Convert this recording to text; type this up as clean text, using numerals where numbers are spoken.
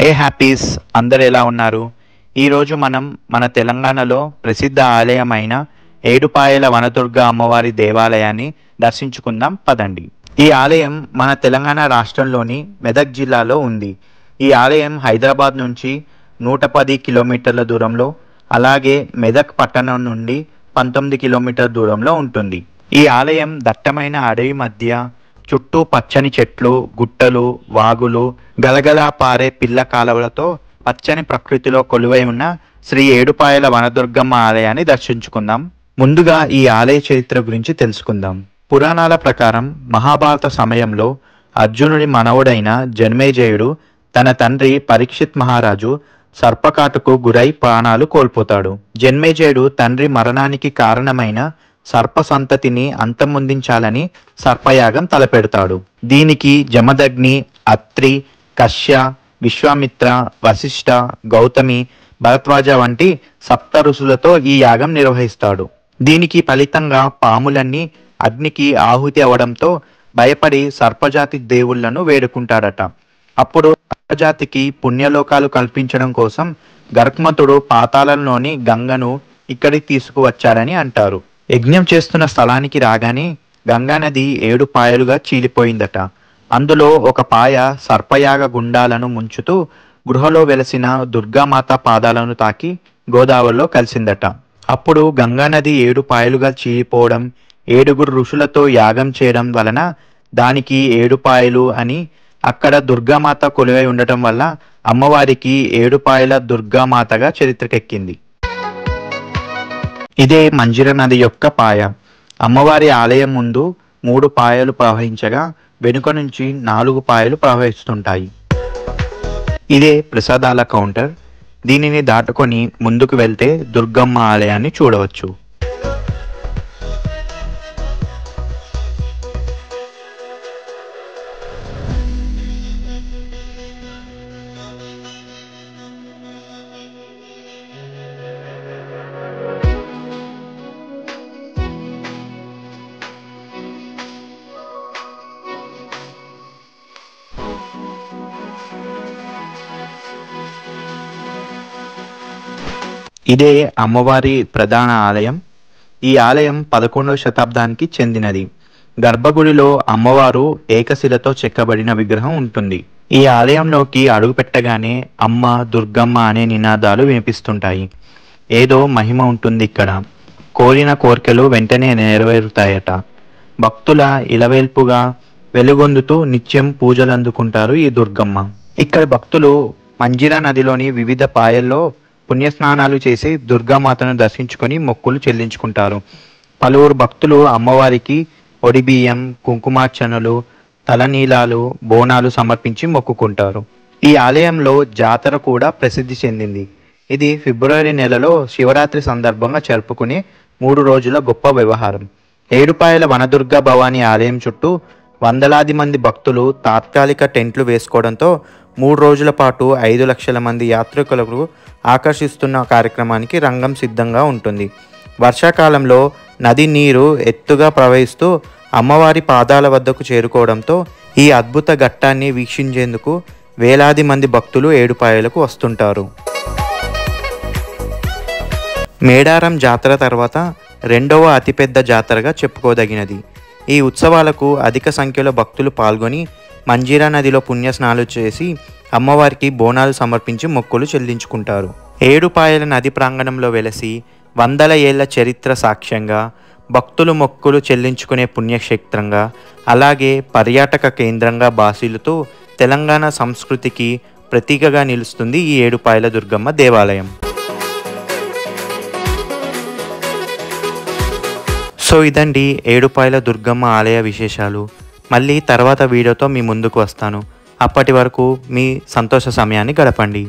ఏ happies అందరు ఎలా ఉన్నారు? ఈరోజు మనం మన తెలంగాణలో ప్రసిద్ధ ఆలయమైన ఏడుపాయల వనదుర్గ అమ్మవారి దేవాలయాన్ని దర్శించుకుందాం పదండి. ఈ ఆలయం మన తెలంగాణ రాష్ట్రంలోని మెదక్ జిల్లాలో ఉంది. ఈ ఆలయం హైదరాబాద్ నుంచి 110 కిలోమీటర్ల దూరంలో, అలాగే మెదక్ పట్టణం నుండి 19 కిలోమీటర్ల దూరంలో ఉంటుంది. ఈ ఆలయం దట్టమైన అడవి మధ్య చుట్టూ పచ్చని చెట్లు, గుట్టలు, వాగులు, గలగలా పారే పిల్ల కాలువలతో పచ్చని ప్రకృతిలో కొలువై ఉన్న శ్రీ ఏడుపాయల వనదుర్గమ్మ ఆలయాన్ని దర్శించుకుందాం. ముందుగా ఈ ఆలయ చరిత్ర గురించి తెలుసుకుందాం. పురాణాల ప్రకారం మహాభారత సమయంలో అర్జునుడి మనవడైన జన్మేజయుడు తన తండ్రి పరీక్షిత్ మహారాజు సర్పకాటుకు గురై ప్రాణాలు కోల్పోతాడు. జన్మేజయుడు తండ్రి మరణానికి కారణమైన సర్ప సంతతిని అంతమొందించాలని సర్పయాగం తలపెడతాడు. దీనికి జమదగ్ని, అత్రి, కశ్య, విశ్వామిత్ర, వశిష్ఠ, గౌతమి, భరద్వాజ వంటి సప్త ఋషులతో ఈ యాగం నిర్వహిస్తాడు. దీనికి ఫలితంగా పాములన్నీ అగ్నికి ఆహుతి అవడంతో భయపడి సర్పజాతి దేవుళ్లను వేడుకుంటాడట. అప్పుడు సర్పజాతికి పుణ్యలోకాలు కల్పించడం కోసం గర్గమతుడు పాతాళంలోని గంగను ఇక్కడికి తీసుకువచ్చాడని అంటారు. యజ్ఞం చేస్తున్న స్థలానికి రాగానే గంగానది 7 పాయలుగా చీలిపోయిందట. అందులో ఒక పాయ సర్పయాగ గుండాలను ముంచుతూ గృహలో వెలసిన దుర్గామాత పాదాలను తాకి గోదావరిలో కలిసిందట. అప్పుడు గంగానది 7 పాయలుగా చీలిపోవడం, 7 ఋషులతో యాగం చేయడం వలన దానికి 7 పాయలు అని, అక్కడ దుర్గామాత కొలువై ఉండటం వల్ల అమ్మవారికి 7 పాయల దుర్గామాతగా చరిత్రకెక్కింది. ఇదే మంజిర నది యొక్క పాయ. అమ్మవారి ఆలయం ముందు 3 పాయలు ప్రవహించగా వెనుక నుంచి 4 పాయలు ప్రవహిస్తుంటాయి. ఇదే ప్రసాదాల కౌంటర్. దీనిని దాటుకొని ముందుకు వెళ్తే దుర్గమ్మ ఆలయాన్ని చూడవచ్చు. ఇదే అమ్మవారి ప్రధాన ఆలయం. ఈ ఆలయం 11వ శతాబ్దానికి చెందినది. గర్భగుడిలో అమ్మవారు ఏకశిలతో చెక్కబడిన విగ్రహం ఉంటుంది. ఈ ఆలయంలోకి అడుగు పెట్టగానే అమ్మ దుర్గమ్మ అనే నినాదాలు వినిపిస్తుంటాయి. ఏదో మహిమ ఉంటుంది ఇక్కడ. కోరిన కోరికలు వెంటనే నెరవేరుతాయట. భక్తుల ఇలవేల్పుగా వెలుగొందుతూ నిత్యం పూజలు అందుకుంటారు ఈ దుర్గమ్మ. ఇక్కడ భక్తులు మంజిరా నదిలోని వివిధ పాయల్లో పుణ్యస్నానాలు చేసి దుర్గామాతను దర్శించుకొని మొక్కులు చెల్లించుకుంటారు. పలువురు భక్తులు అమ్మవారికి ఒడిబియ్యం, కుంకుమార్చనలు, తలనీలాలు, బోనాలు సమర్పించి మొక్కుకుంటారు. ఈ ఆలయంలో జాతర కూడా ప్రసిద్ధి చెందింది. ఇది ఫిబ్రవరి నెలలో శివరాత్రి సందర్భంగా జరుపుకునే 3 రోజుల గొప్ప వ్యవహారం. ఏడుపాయల వనదుర్గ భవానీ ఆలయం చుట్టూ వందలాది మంది భక్తులు తాత్కాలిక టెంట్లు వేసుకోవడంతో 3 రోజుల పాటు 5 లక్షల మంది యాత్రికులకు ఆకర్షిస్తున్న కార్యక్రమానికి రంగం సిద్ధంగా ఉంటుంది. వర్షాకాలంలో నది నీరు ఎత్తుగా ప్రవహిస్తూ అమ్మవారి పాదాల వద్దకు చేరుకోవడంతో ఈ అద్భుత ఘట్టాన్ని వీక్షించేందుకు వేలాది మంది భక్తులు ఏడుపాయలకు వస్తుంటారు. మేడారం జాతర తర్వాత 2వ అతిపెద్ద జాతరగా చెప్పుకోదగినది. ఈ ఉత్సవాలకు అధిక సంఖ్యలో భక్తులు పాల్గొని మంజిరా నదిలో పుణ్యస్నానాలు చేసి అమ్మవారికి బోనాలు సమర్పించి మొక్కులు చెల్లించుకుంటారు. ఏడుపాయల నది ప్రాంగణంలో వెలసి వందల ఏళ్ల చరిత్ర సాక్ష్యంగా, భక్తులు మొక్కులు చెల్లించుకునే పుణ్యక్షేత్రంగా, అలాగే పర్యాటక కేంద్రంగా బాసిల్లుతూ తెలంగాణ సంస్కృతికి ప్రతీకగా నిలుస్తుంది ఈ ఏడుపాయల దుర్గమ్మ దేవాలయం. సో ఇదండి ఏడుపాయల దుర్గమ్మ ఆలయ విశేషాలు. మళ్ళీ తర్వాత వీడియోతో మీ ముందుకు వస్తాను. అప్పటి వరకు మీ సంతోష సమయాన్ని గడపండి.